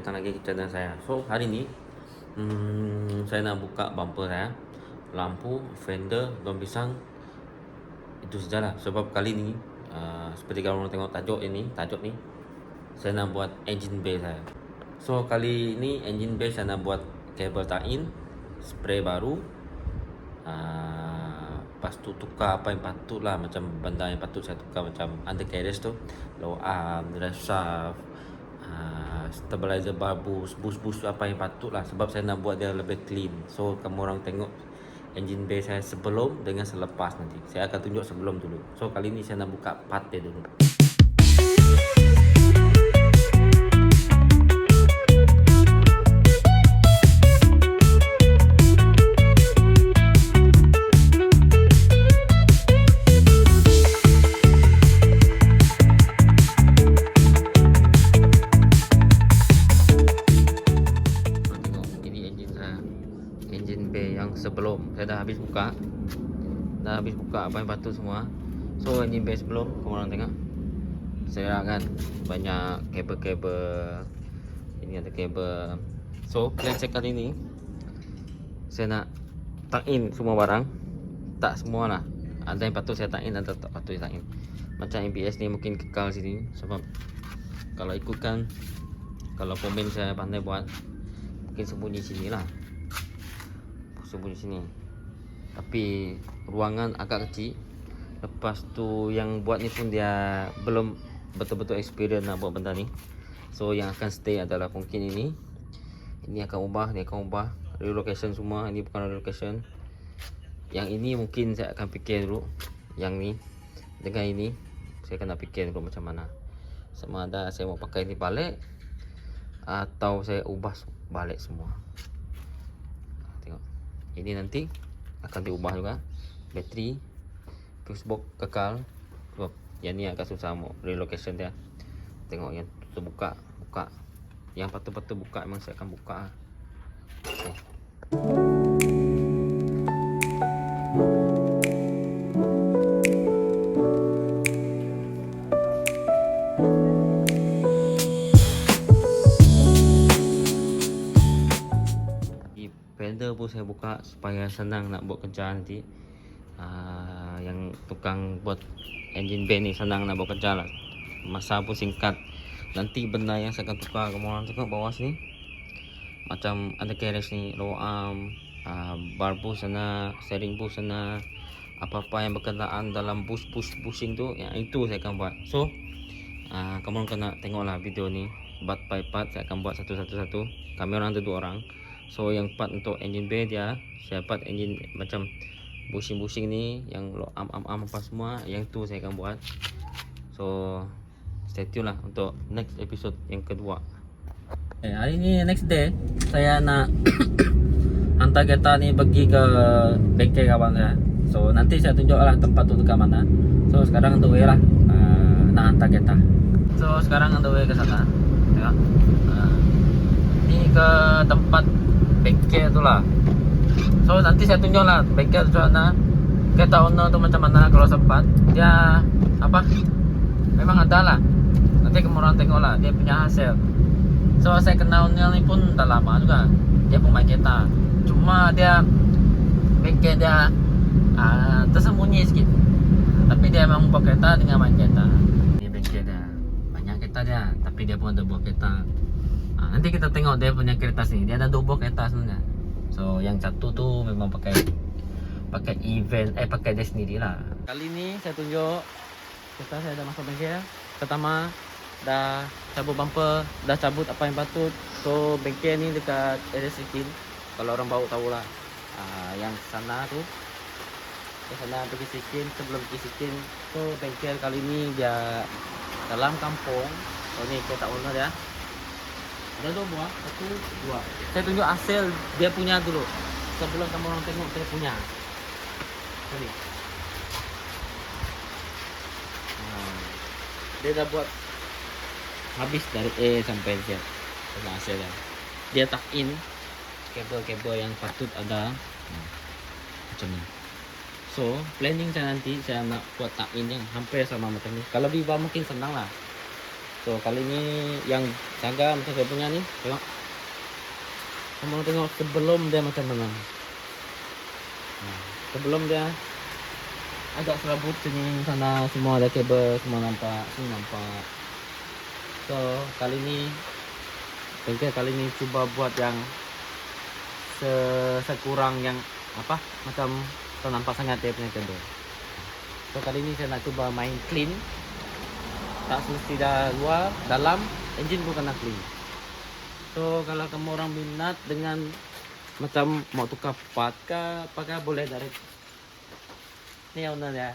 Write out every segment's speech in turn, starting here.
datang lagi ke channel saya. So hari ni saya nak buka bumper saya, lampu, fender, daun pisang. Itu sajalah. Sebab kali ni seperti kalau orang tengok tajuk ni, saya nak buat engine bay saya. So kali ni engine bay saya nak buat kabel tie-in, spray baru, lepas tu tukar apa yang patut lah, macam benda yang patut saya tukar, macam undercarriage tu, low arm, drive shaft, stabilizer bar, boost apa yang patut lah. Sebab saya nak buat dia lebih clean. So kamu orang tengok engine bay saya sebelum dengan selepas nanti. Saya akan tunjuk sebelum dulu. So kali ni saya nak buka part dia dulu. Engine bay yang sebelum saya dah habis buka apa yang patut semua. So engine bay sebelum, kamu orang tengok saya kan banyak kabel-kabel, ini ada kabel. So plan saya kali ni saya nak tuck in semua barang, tak semua lah, ada yang patut saya tuck in, ada tak patut saya tuck in. Macam ABS ni mungkin kekal sini, sebab kalau ikutkan, kalau komen saya pandai buat, mungkin sembunyi sini lah, sembunyi sini. Tapi ruangan agak kecil. Lepas tu yang buat ni pun dia belum betul-betul experience nak buat benda ni. So yang akan stay adalah mungkin ini akan ubah, dia akan ubah relocation semua. Ini bukan relocation. Yang ini mungkin saya akan fikir dulu. Yang ni dengan ini saya kena fikir dulu macam mana. Sama ada saya mau pakai ini balik atau saya ubah balik semua. Tengok. Ini nanti akan diubah juga. Bateri, fuse box kekal. Yang ni agak susah mau relocation dia. Tengok yang terbuka, buka. Yang patut-patut buka memang saya akan buka. Okay. Fender pun saya buka supaya senang nak buat kerja nanti. Yang tukang buat engine bay ni senang nak buat kerja lah, masa pun singkat. Nanti benda yang saya akan tukar, kamu orang tengok bawah sini, macam undercarriage ni, low arm, bar boost sana, steering boost sana, apa-apa yang berkenaan dalam bushing tu, yang itu saya akan buat. So kamu orang kena tengoklah video ni part by part. Saya akan buat satu-satu. Kami orang ada 2 orang. So yang part untuk engine bay dia, saya part engine macam bushing ni, yang arm apa semua, yang tu saya akan buat. So stay tune lah untuk next episode yang kedua. Hari ni next day, saya nak hantar kereta ni pergi ke bengkel kawan saya. So nanti saya tunjuk lah tempat tu dekat mana. So sekarang on the way lah, nak hantar kereta. So sekarang on the way ke sana. Tengok, ni ke tempat bengkel tu lah. So nanti saya tunjuk lah bengkel tu mana, kereta owner tu macam mana kalau sempat. Dia apa, memang ada lah. Nanti kamu orang tengok lah dia punya hasil. So saya kenal owner ni pun dah lama juga. Dia pun main kereta, cuma dia bengkel dia tersembunyi sikit. Tapi dia memang buat kereta dengan main kereta. Ini bengkel dia, banyak kereta dia, tapi dia pun ada buat kereta. Nanti kita tengok dia punya kereta sini. Dia ada 2 buah kereta sebenarnya. So yang satu tu memang pakai event, pakai dia sendiri lah. Kali ni saya tunjuk kereta saya dah masuk bengkel. Pertama dah cabut bumper, dah cabut apa yang patut. So bengkel ni dekat area Sikin, kalau orang bawa tahulah. Yang sana tu, ke sana pergi Sikin, sebelum pergi Sikin. So bengkel kali ni dia dalam kampung. So ni kereta owner dia. Ada 2 buah, 1, 2. Saya tunjuk hasil dia punya dulu sebelum kamu orang tengok saya punya. Sorry. Dia dah buat habis dari A sampai Z. Hasil dia tuck in kabel-kabel yang patut ada, macam ni. So planning saya nanti saya nak buat tuck in yang hampir sama macam ni. Kalau Viva mungkin senang lah. So kali ini yang jaga macam saya punya nih, tengok. Kamu tengok sebelum dia macam mana. Nah, sebelum dia agak serabut sini sana semua ada kabel semua nampak, sini nampak. So kali ini coba buat yang sekurang yang apa macam nampak sangat dia punya kabel. So kali ini saya nak coba main clean. Tak semesti dah luar, dalam engine pun kena clean. So kalau kamu orang minat dengan macam mau tukar part ke apakah boleh dari ni ownernya.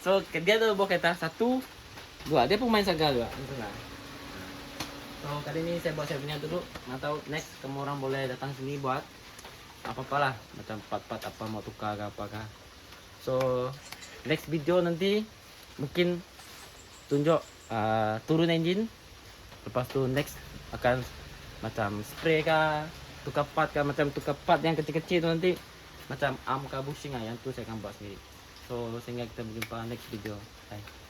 So dia tu bawa kereta 1, 2, dia pun main saga juga. So kali ini saya buat saya punya dulu. Nak tahu next kamu orang boleh datang sini buat apa-apalah macam part-part apa mau tukar ke apakah. So next video nanti mungkin tunjuk turun engine. Lepas tu next akan macam spray kah, tukar part kah, macam tukar part yang kecil-kecil tu nanti macam arm kah bushing yang tu saya akan buat sendiri. So sehingga kita berjumpa next video. Bye.